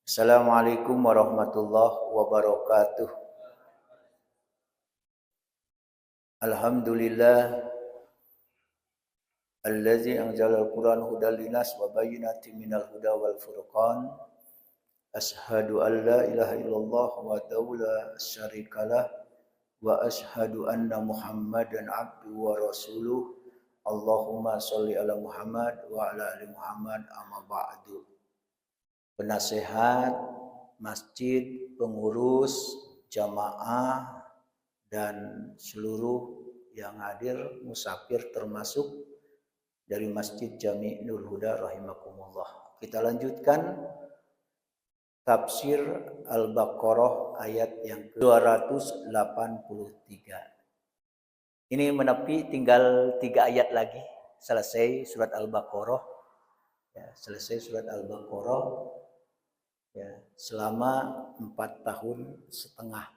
Assalamualaikum warahmatullahi wabarakatuh. Alhamdulillah allazi anzala al-Qur'an hudal linas wa bayyinatin minal huda wal furqan. Ashhadu an la ilaha illallah wa la syarikalah wa ashhadu anna Muhammadan abduhu wa rasuluh. Allahumma sholli ala Muhammad wa ala ali Muhammad amma ba'du. Penasehat masjid, pengurus, jamaah, dan seluruh yang hadir musafir termasuk dari Masjid Jami' Nur Huda rahimakumullah. Kita lanjutkan tafsir Al-Baqarah ayat yang ke-283. Ini menepi tinggal 3 ayat lagi selesai surat Al-Baqarah. Ya, selesai surat Al-Baqarah ya, selama 4 tahun setengah.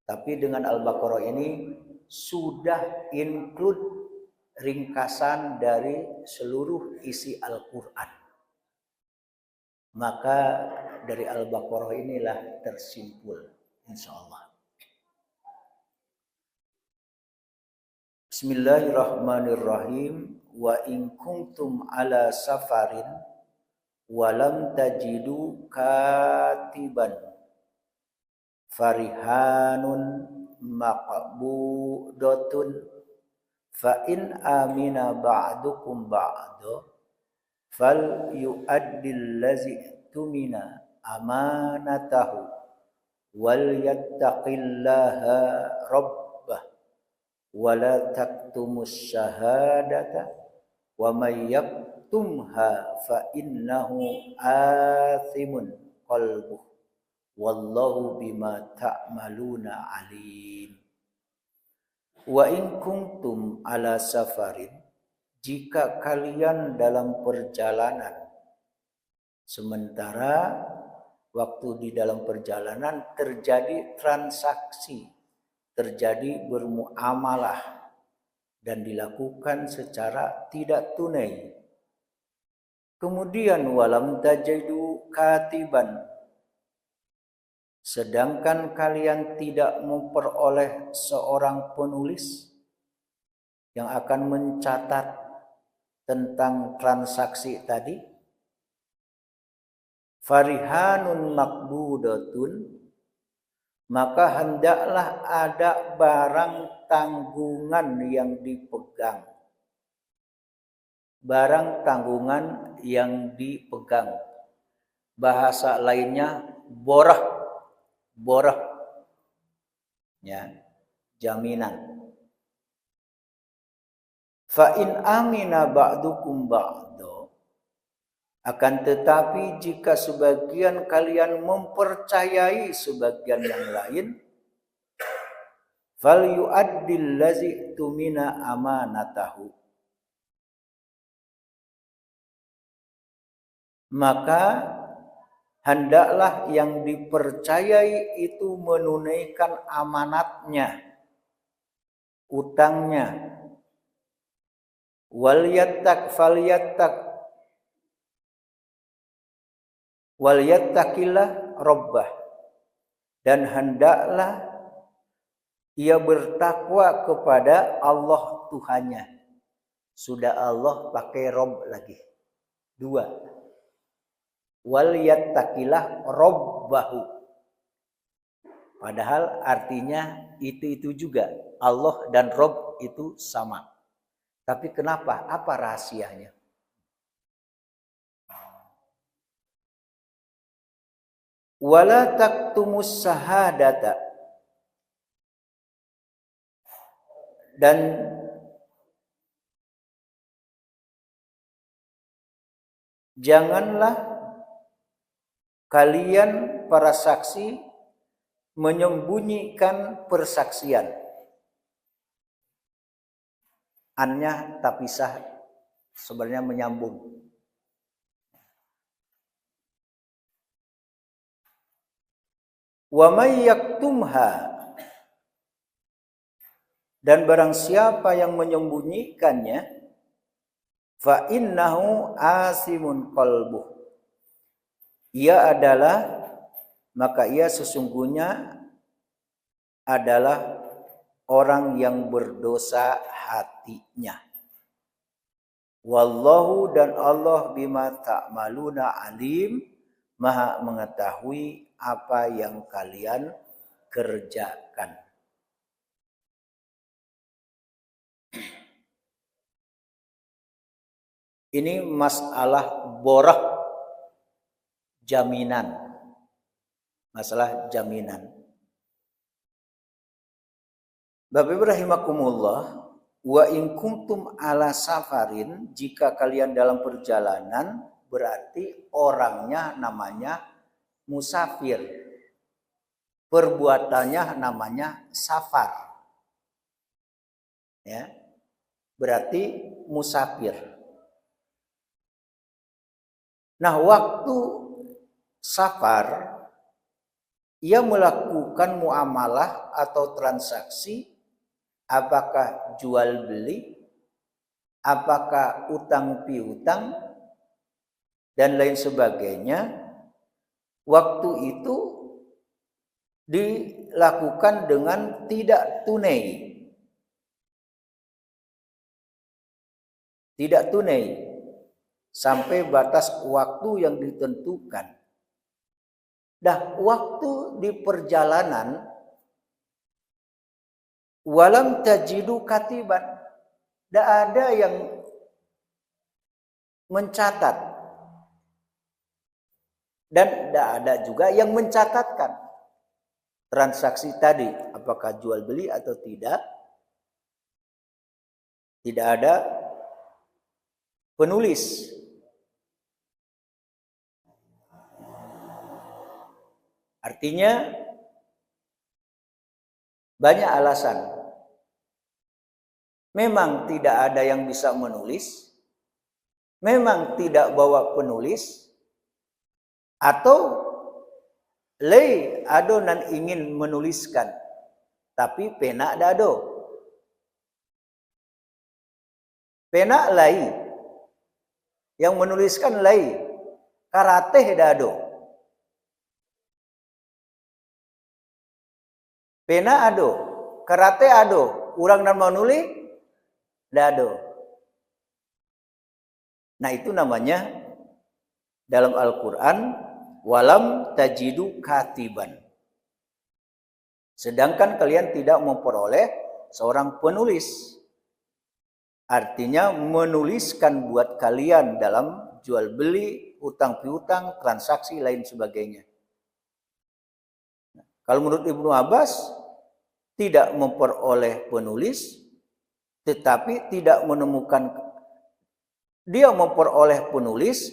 Tapi dengan Al-Baqarah ini sudah include ringkasan dari seluruh isi Al-Quran. Maka dari Al-Baqarah inilah tersimpul insyaallah. Bismillahirrahmanirrahim. Wa in kuntum ala safarin walam tajidu katiban farihanun maqbudatun fa in amina ba'dukum ba'da fal yu'addil ladzi tumina amanatahu wal yattaqillaha rabbah wa la taktumus syahadata wa may yaktumha fa innahu athimun qalbuh wallahu bima ta'maluna alim. Wa in kuntum ala safarin, jika kalian dalam perjalanan, sementara waktu di dalam perjalanan terjadi transaksi, terjadi bermuamalah dan dilakukan secara tidak tunai. Kemudian walam tajidu katiban, sedangkan kalian tidak memperoleh seorang penulis yang akan mencatat tentang transaksi tadi, farihanun maqbudatun, maka hendaklah ada barang tanggungan yang dipegang. Barang tanggungan yang dipegang. Bahasa lainnya borah. Borah, ya, jaminan. Fa in amina ba'dukum ba'do, akan tetapi jika sebagian kalian mempercayai sebagian yang lain, fal yu'addil ladzi tumina amanatahu, maka hendaklah yang dipercayai itu menunaikan amanatnya, utangnya. Walyattaqillah rabbah, dan hendaklah ia bertakwa kepada Allah Tuhannya. Sudah Allah pakai Rabb lagi. 2. Wal yattaqillah rabbahu. Padahal artinya itu juga. Allah dan Rabb itu sama. Tapi kenapa? Apa rahasianya? Wala taktumus syahadata, dan janganlah kalian para saksi menyembunyikan persaksian. Annya tak pisah, sebenarnya menyambung. Wa may yaktumha, dan barang siapa yang menyembunyikannya, fa innahu asimun qalbuh, ia adalah, maka ia sesungguhnya adalah orang yang berdosa hatinya. Wallahu, dan Allah bima ta'maluna alim, maha mengetahui apa yang kalian kerjakan. Ini masalah borah jaminan. Masalah jaminan. Bapak Ibu rahimakumullah, wa in kuntum ala safarin, jika kalian dalam perjalanan, berarti orangnya namanya musafir. Perbuatannya namanya safar. Ya. Berarti musafir. Nah, waktu safar ia melakukan muamalah atau transaksi, apakah jual beli, apakah utang piutang, dan lain sebagainya. Waktu itu dilakukan dengan tidak tunai. Tidak tunai. Sampai batas waktu yang ditentukan. Dah waktu di perjalanan, walam tajidu katiban, tidak ada yang mencatat, dan tidak ada juga yang mencatatkan transaksi tadi, apakah jual beli atau tidak. Tidak ada penulis. Artinya banyak alasan. Memang tidak ada yang bisa menulis, memang tidak bawa penulis, atau lay adonan ingin menuliskan, tapi pena dado. Pena lay, yang menuliskan lay, karate dado. Pena ado, karate ado, urang dan menulis dado. Nah, itu namanya dalam Al-Quran walam tajidu katiban. Sedangkan kalian tidak memperoleh seorang penulis. Artinya menuliskan buat kalian dalam jual beli, utang piutang, transaksi lain sebagainya. Kalau menurut Ibnu Abbas, tidak memperoleh penulis, tetapi tidak menemukan, dia memperoleh penulis,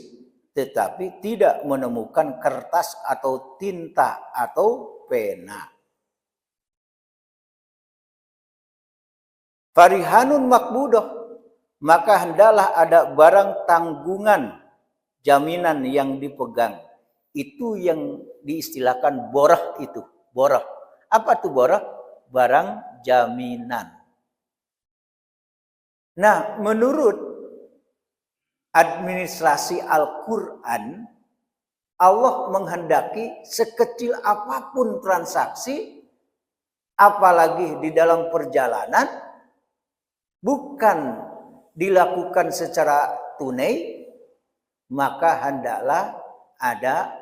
tetapi tidak menemukan kertas atau tinta atau pena. Farihanun makbudoh, maka hendaklah ada barang tanggungan, jaminan yang dipegang. Itu yang diistilahkan borah itu. Borah. Apa itu borah? Barang jaminan. Nah, menurut administrasi Al-Quran, Allah menghendaki sekecil apapun transaksi, apalagi di dalam perjalanan, bukan dilakukan secara tunai, maka hendaklah ada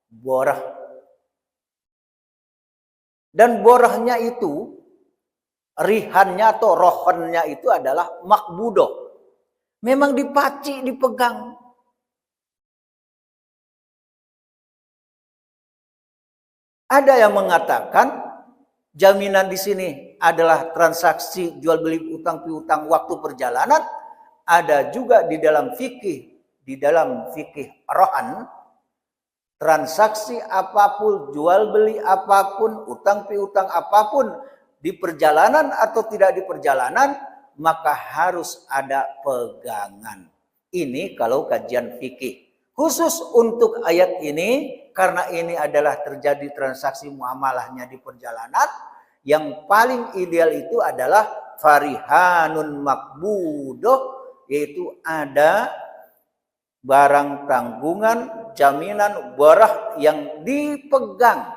borah. Dan borahnya itu, rihannya atau rohannya itu adalah makbudoh. Memang dipaci, dipegang. Ada yang mengatakan jaminan di sini adalah transaksi jual beli utang piutang waktu perjalanan. Ada juga di dalam fikih rohan, transaksi apapun, jual beli apapun, utang piutang apapun, di perjalanan atau tidak di perjalanan, maka harus ada pegangan. Ini kalau kajian fikih. Khusus untuk ayat ini, karena ini adalah terjadi transaksi muamalahnya di perjalanan, yang paling ideal itu adalah farihanun makbudoh, yaitu ada barang tanggungan, jaminan borah yang dipegang.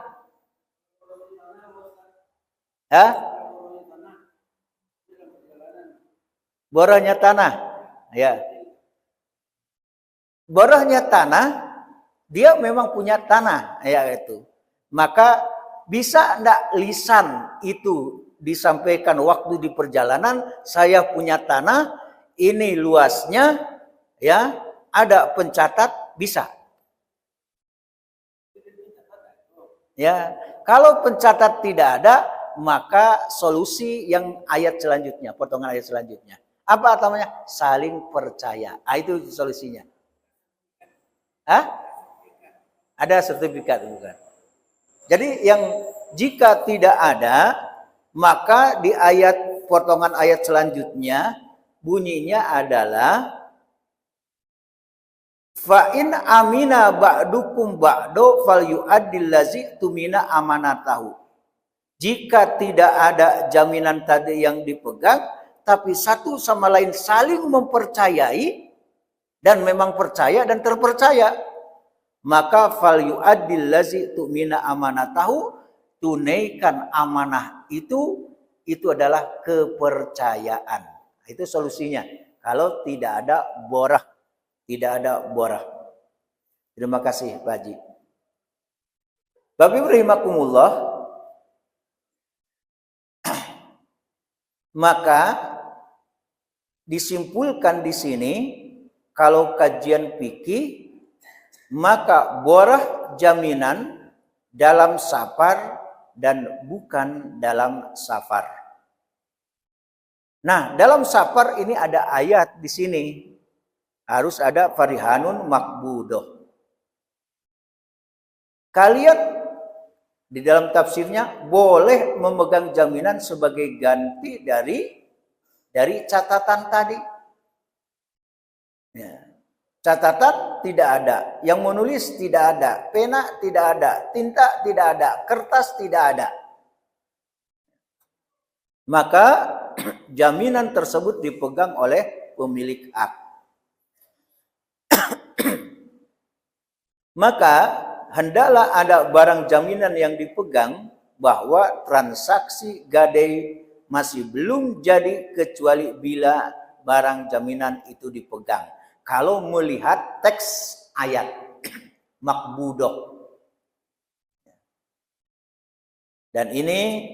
Borahnya tanah. Ya. Borahnya tanah, dia memang punya tanah, ya itu. Maka bisa enggak lisan itu disampaikan waktu di perjalanan, saya punya tanah, ini luasnya, ya, ada pencatat, bisa. Ya, kalau pencatat tidak ada, maka solusi yang ayat selanjutnya, potongan ayat selanjutnya. Apa namanya? Saling percaya. Itu solusinya. Ada sertifikat, bukan? Jadi yang jika tidak ada, maka di ayat potongan ayat selanjutnya bunyinya adalah fa in amina ba'dukum ba'do fal yu'addil lazi tumina amanatahu. Jika tidak ada jaminan tadi yang dipegang, tapi satu sama lain saling mempercayai dan memang percaya dan terpercaya, maka fal yu'addil lazi tumina amanatahu, tunaikan amanah itu adalah kepercayaan. Itu solusinya. Kalau tidak ada borah, Terima kasih Pak Haji. Bapak Ibu rahimakumullah, maka disimpulkan di sini kalau kajian fikih, maka borah jaminan dalam safar dan bukan dalam safar. Nah, dalam safar ini ada ayat di sini. Harus ada farihanun makbudoh. Kalian di dalam tafsirnya boleh memegang jaminan sebagai ganti dari catatan tadi. Ya. Catatan tidak ada, yang menulis tidak ada, pena tidak ada, tinta tidak ada, kertas tidak ada. Maka jaminan tersebut dipegang oleh pemilik hak. Maka hendaklah ada barang jaminan yang dipegang bahwa transaksi gadai masih belum jadi kecuali bila barang jaminan itu dipegang. Kalau melihat teks ayat makbudoh. Dan ini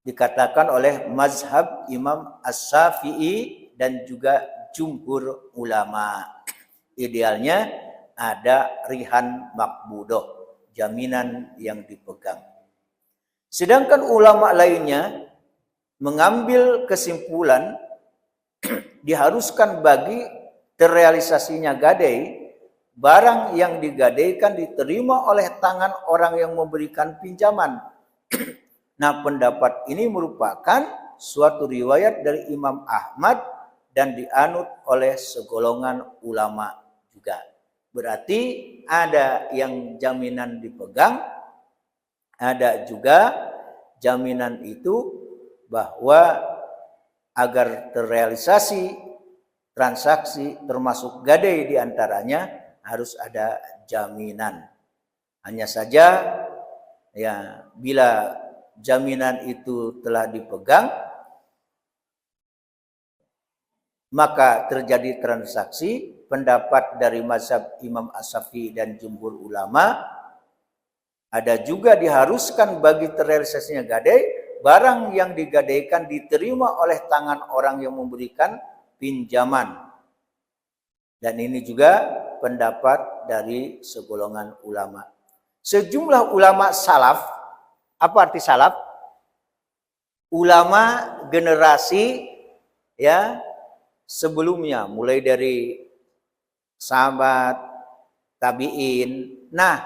dikatakan oleh mazhab Imam As-Syafi'i dan juga jumhur ulama. Idealnya ada rihan makbudoh, jaminan yang dipegang. Sedangkan ulama lainnya mengambil kesimpulan diharuskan bagi terrealisasinya gadai, barang yang digadaikan diterima oleh tangan orang yang memberikan pinjaman. Nah, pendapat ini merupakan suatu riwayat dari Imam Ahmad dan dianut oleh segolongan ulama juga. Berarti ada yang jaminan dipegang, ada juga jaminan itu bahwa agar terrealisasi transaksi termasuk gadai diantaranya harus ada jaminan. Hanya saja ya bila jaminan itu telah dipegang, maka terjadi transaksi. Pendapat dari mazhab Imam As-Syafi'i dan jumhur ulama, ada juga diharuskan bagi terrealisasinya gadai, barang yang digadaikan diterima oleh tangan orang yang memberikan pinjaman. Dan ini juga pendapat dari segolongan ulama. Sejumlah ulama salaf, apa arti salaf? Ulama generasi ya sebelumnya, mulai dari sahabat, tabi'in. Nah,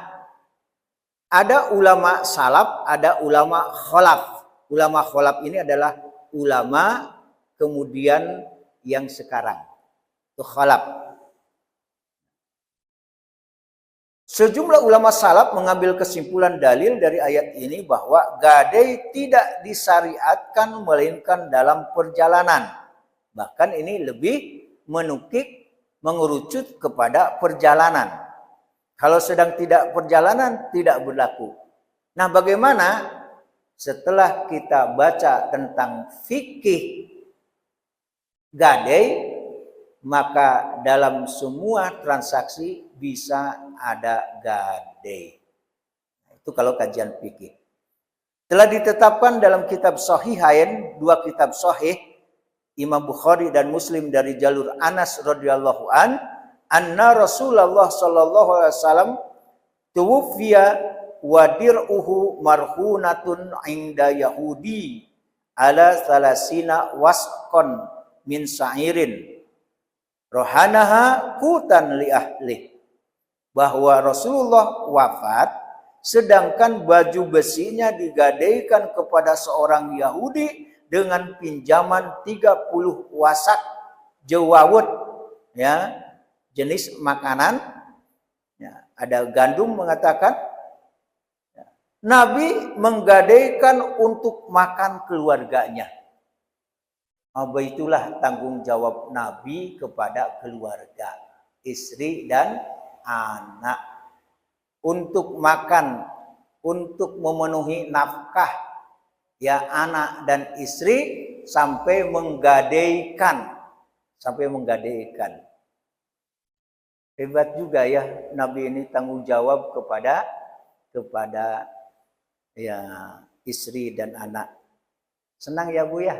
ada ulama salaf, ada ulama kholaf. Ulama kholaf ini adalah ulama kemudian yang sekarang. Itu kholaf. Sejumlah ulama salaf mengambil kesimpulan dalil dari ayat ini bahwa gadai tidak disyariatkan melainkan dalam perjalanan. Bahkan ini lebih menukik, mengerucut kepada perjalanan. Kalau sedang tidak perjalanan tidak berlaku. Nah, bagaimana setelah kita baca tentang fikih gadai, maka dalam semua transaksi bisa ada gadai. Itu kalau kajian fikih. Telah ditetapkan dalam kitab Sahihain, dua kitab sahih Imam Bukhari dan Muslim dari jalur Anas radhiyallahu anna Rasulullah sallallahu alaihi wasallam tuwfiya wa dir'uhu marhunatun inda Yahudi ala salasina wasqan min sa'irin rohanaha kutan li ahli. Bahwa Rasulullah wafat sedangkan baju besinya digadaikan kepada seorang Yahudi dengan pinjaman 30 wasak jawawut, ya, jenis makanan, ya, ada gandum mengatakan, ya, Nabi menggadaikan untuk makan keluarganya. Itulah tanggung jawab Nabi kepada keluarga, istri dan anak, untuk makan, untuk memenuhi nafkah, ya, anak dan istri sampai menggadaikan. Hebat juga ya Nabi ini tanggung jawab kepada ya istri dan anak. Senang ya Bu ya?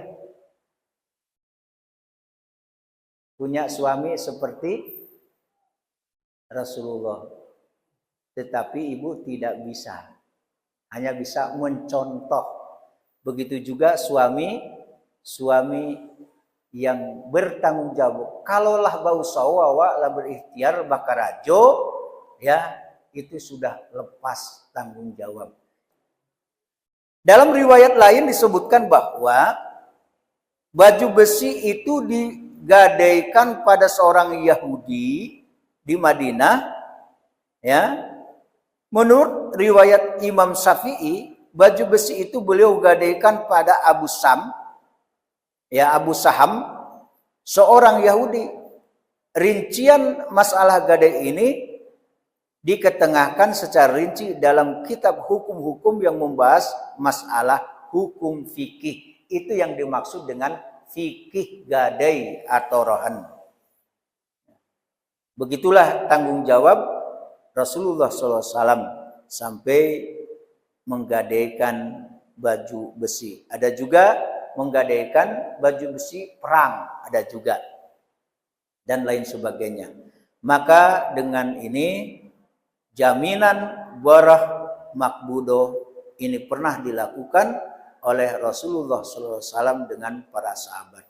Punya suami seperti Rasulullah. Tetapi ibu tidak bisa. Hanya bisa mencontoh. Begitu juga suami yang bertanggung jawab. Kalaulah bau sawawa lah berikhtiar bakarajo, ya, itu sudah lepas tanggung jawab. Dalam riwayat lain disebutkan bahwa baju besi itu digadaikan pada seorang Yahudi di Madinah, ya. Menurut riwayat Imam Syafi'i, baju besi itu beliau gadaikan pada Abu Saham, seorang Yahudi. Rincian masalah gadai ini diketengahkan secara rinci dalam kitab hukum-hukum yang membahas masalah hukum fikih. Itu yang dimaksud dengan fikih gadai atau rohan. Begitulah tanggung jawab Rasulullah SAW sampai menggadaikan baju besi. Ada juga menggadaikan baju besi perang, ada juga, dan lain sebagainya. Maka dengan ini jaminan barah makbudo ini pernah dilakukan oleh Rasulullah SAW dengan para sahabat.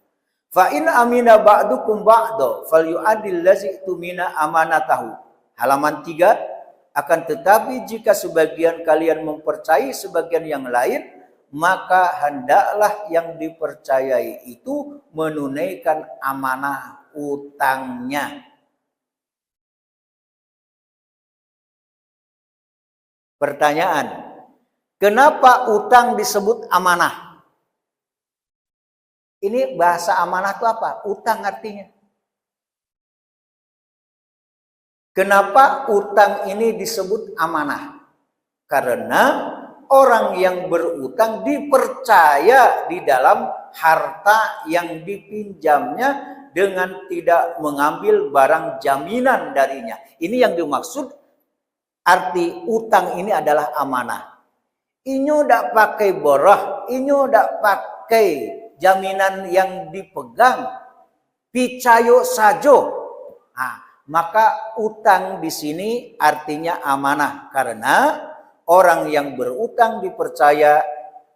Fa in amina ba'dukum ba'do falyu'addil lazi tumina amanatahu. Halaman 3. Akan tetapi jika sebagian kalian mempercayai sebagian yang lain, maka hendaklah yang dipercayai itu menunaikan amanah utangnya. Pertanyaan, kenapa utang disebut amanah? Ini bahasa amanah itu apa? Utang artinya. Kenapa utang ini disebut amanah? Karena orang yang berutang dipercaya di dalam harta yang dipinjamnya dengan tidak mengambil barang jaminan darinya. Ini yang dimaksud, arti utang ini adalah amanah. Inyo dak pakai borah, inyo dak pakai jaminan yang dipegang, picayo sajo. Maka utang di sini artinya amanah, karena orang yang berutang dipercaya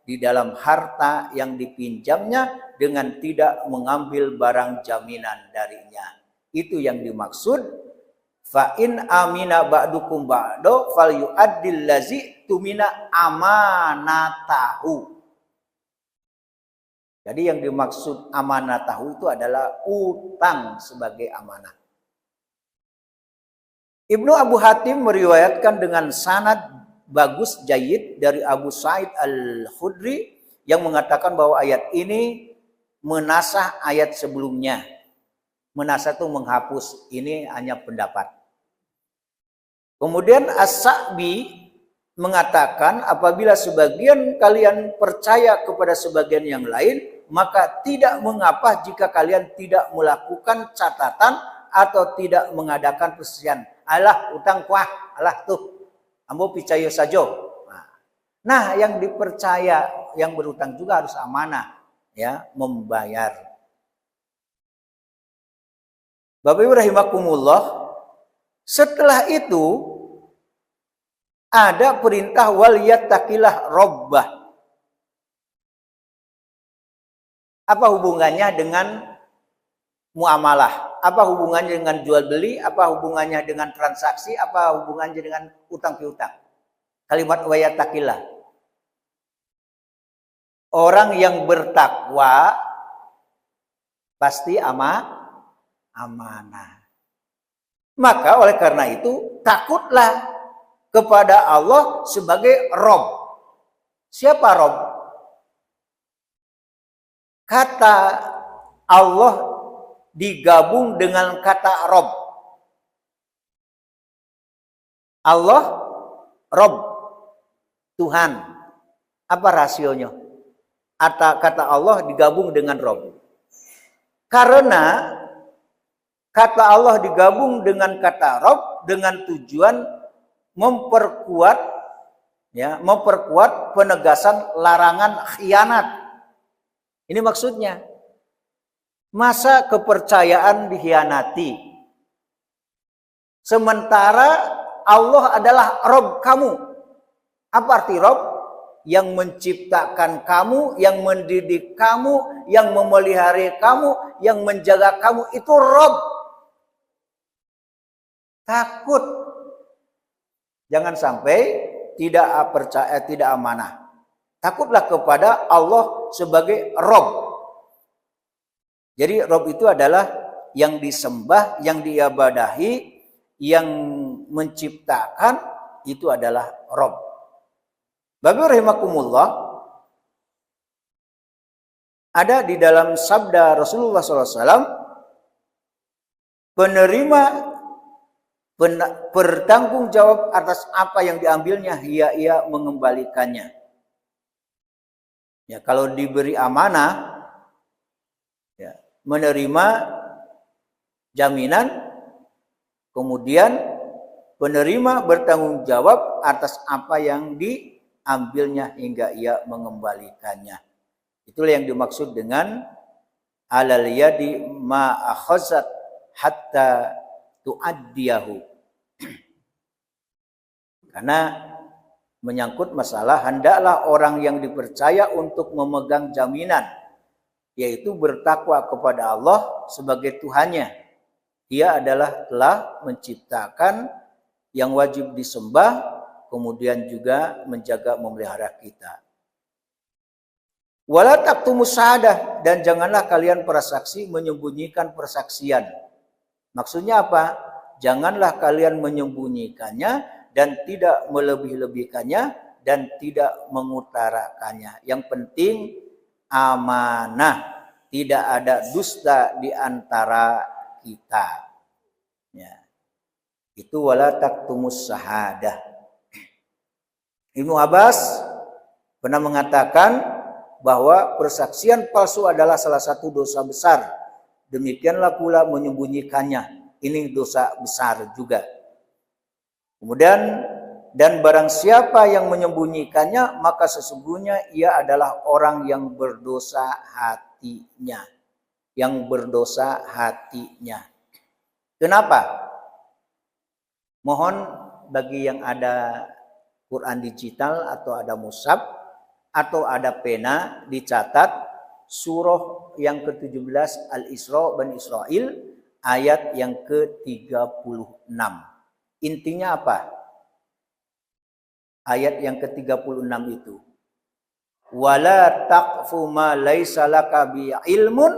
di dalam harta yang dipinjamnya dengan tidak mengambil barang jaminan darinya. Itu yang dimaksud fa in amina ba'dukum ba'do falyu'addil lazi tumina amanatahu. Jadi yang dimaksud amanatahu itu adalah utang sebagai amanah. Ibnu Abu Hatim meriwayatkan dengan sanad bagus jayyid dari Abu Sa'id Al-Khudri yang mengatakan bahwa ayat ini menasah ayat sebelumnya. Menasah itu menghapus, ini hanya pendapat. Kemudian As-Sa'bi mengatakan apabila sebagian kalian percaya kepada sebagian yang lain, maka tidak mengapa jika kalian tidak melakukan catatan atau tidak mengadakan perselisihan. Alah utang kuah, alah tuh, ambo percaya saja. Nah, yang dipercaya, yang berutang juga harus amanah, ya, membayar. Bapak Ibu rahimakumullah, setelah itu ada perintah wal yattaqilah rabbah. Apa hubungannya dengan muamalah? Apa hubungannya dengan jual beli? Apa hubungannya dengan transaksi? Apa hubungannya dengan utang piutang? Kalimat wa yattaqilah. Orang yang bertakwa pasti amanah. Maka oleh karena itu takutlah kepada Allah sebagai Rob. Siapa Rob? Kata Allah digabung dengan kata Rob. Allah, Rob, Tuhan. Apa rasionya? Kata Allah digabung dengan Rob. Karena kata Allah digabung dengan kata Rob dengan tujuan memperkuat penegasan larangan khianat. Ini maksudnya. Masa kepercayaan dikhianati? Sementara Allah adalah Rob kamu. Apa arti Rob? Yang menciptakan kamu, yang mendidik kamu, yang memelihara kamu, yang menjaga kamu, itu Rob. Takut. Jangan sampai tidak percaya, tidak amanah. Takutlah kepada Allah sebagai Rob. Jadi Rob itu adalah yang disembah, yang diibadahi, yang menciptakan, itu adalah Rob. Bapak rahimakumullah, ada di dalam sabda Rasulullah SAW, penerima bertanggung jawab atas apa yang diambilnya, ia mengembalikannya. Ya, kalau diberi amanah, ya, menerima jaminan, kemudian penerima bertanggung jawab atas apa yang diambilnya hingga ia mengembalikannya. Itulah yang dimaksud dengan alal yadi ma akhazat hatta tu'addiyahu. Karena menyangkut masalah hendaklah orang yang dipercaya untuk memegang jaminan, yaitu bertakwa kepada Allah sebagai Tuhannya. Dia adalah telah menciptakan yang wajib disembah, kemudian juga menjaga memelihara kita. Wala taktumus syahadah, dan janganlah kalian persaksi menyembunyikan persaksian. Maksudnya apa? Janganlah kalian menyembunyikannya dan tidak melebih-lebihkannya dan tidak mengutarakannya. Yang penting amanah, tidak ada dusta di antara kita. Ya. Itu wala taktumus syahadah. Ibnu Abbas pernah mengatakan bahwa persaksian palsu adalah salah satu dosa besar. Demikianlah pula menyembunyikannya. Ini dosa besar juga. Kemudian, dan barang siapa yang menyembunyikannya, maka sesungguhnya ia adalah orang yang berdosa hatinya. Yang berdosa hatinya. Kenapa? Mohon bagi yang ada Quran digital atau ada mushaf atau ada pena, dicatat surah yang ke-17 Al-Isra Bani Israil ayat yang ke-36. Intinya apa? Ayat yang ke-36 itu. Wala taqfu ma laisa laka bi ilmun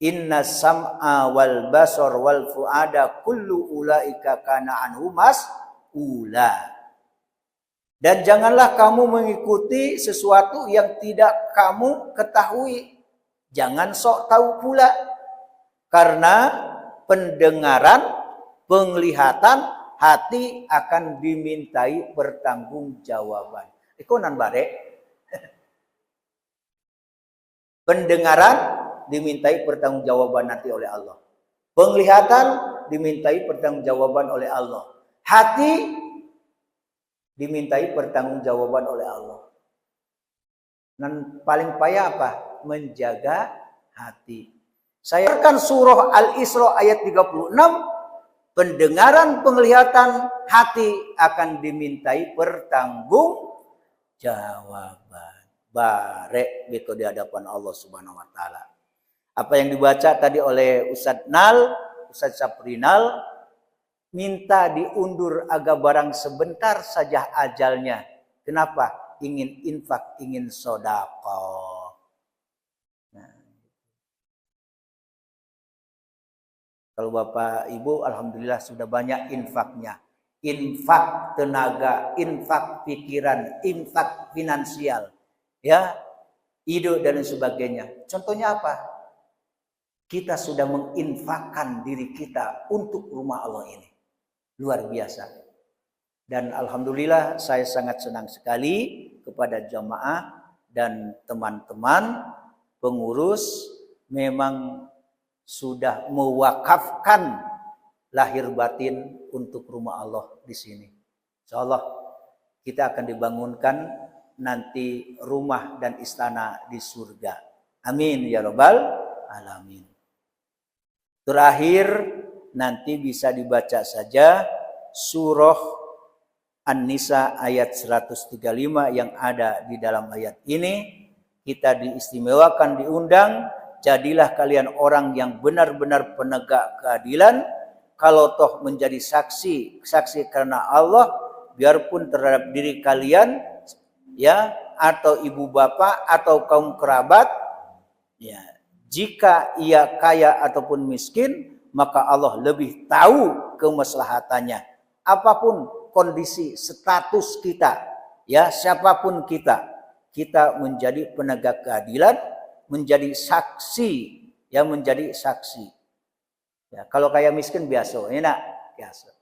inna sam'a wal basar wal fuada kullu ulaika kana anhu mas'ula. Dan janganlah kamu mengikuti sesuatu yang tidak kamu ketahui. Jangan sok tahu pula. Karena pendengaran, penglihatan hati akan dimintai pertanggungjawaban. Ikonan bare. Pendengaran dimintai pertanggungjawaban nanti oleh Allah. Penglihatan dimintai pertanggungjawaban oleh Allah. Hati dimintai pertanggungjawaban oleh Allah. Dan paling payah apa? Menjaga hati. Saya akan surah Al-Isra ayat 36. Pendengaran, penglihatan, hati akan dimintai pertanggungjawaban. Barek gitu di hadapan Allah Subhanahu wa taala. Apa yang dibaca tadi oleh Ustadz Saprinal, minta diundur agak barang sebentar saja ajalnya. Kenapa? Ingin infak, ingin sedekah. Nah. Kalau Bapak Ibu alhamdulillah sudah banyak infaknya. Infak tenaga, infak pikiran, infak finansial. Ya, ide dan sebagainya. Contohnya apa? Kita sudah menginfakkan diri kita untuk rumah Allah ini. Luar biasa. Dan alhamdulillah saya sangat senang sekali kepada jamaah dan teman-teman pengurus memang sudah mewakafkan lahir batin untuk rumah Allah di sini. Insyaallah kita akan dibangunkan nanti rumah dan istana di surga. Amin ya rabbal alamin. Terakhir nanti bisa dibaca saja surah An-Nisa ayat 135 yang ada di dalam ayat ini. Kita diistimewakan, diundang, jadilah kalian orang yang benar-benar penegak keadilan. Kalau toh menjadi saksi karena Allah, biarpun terhadap diri kalian, ya, atau ibu bapak atau kaum kerabat, ya, jika ia kaya ataupun miskin, maka Allah lebih tahu kemaslahatannya. Apapun kondisi status kita, ya, siapapun kita menjadi penegak keadilan, menjadi saksi, ya, menjadi saksi. Ya, kalau kaya miskin biasa, enak biasa.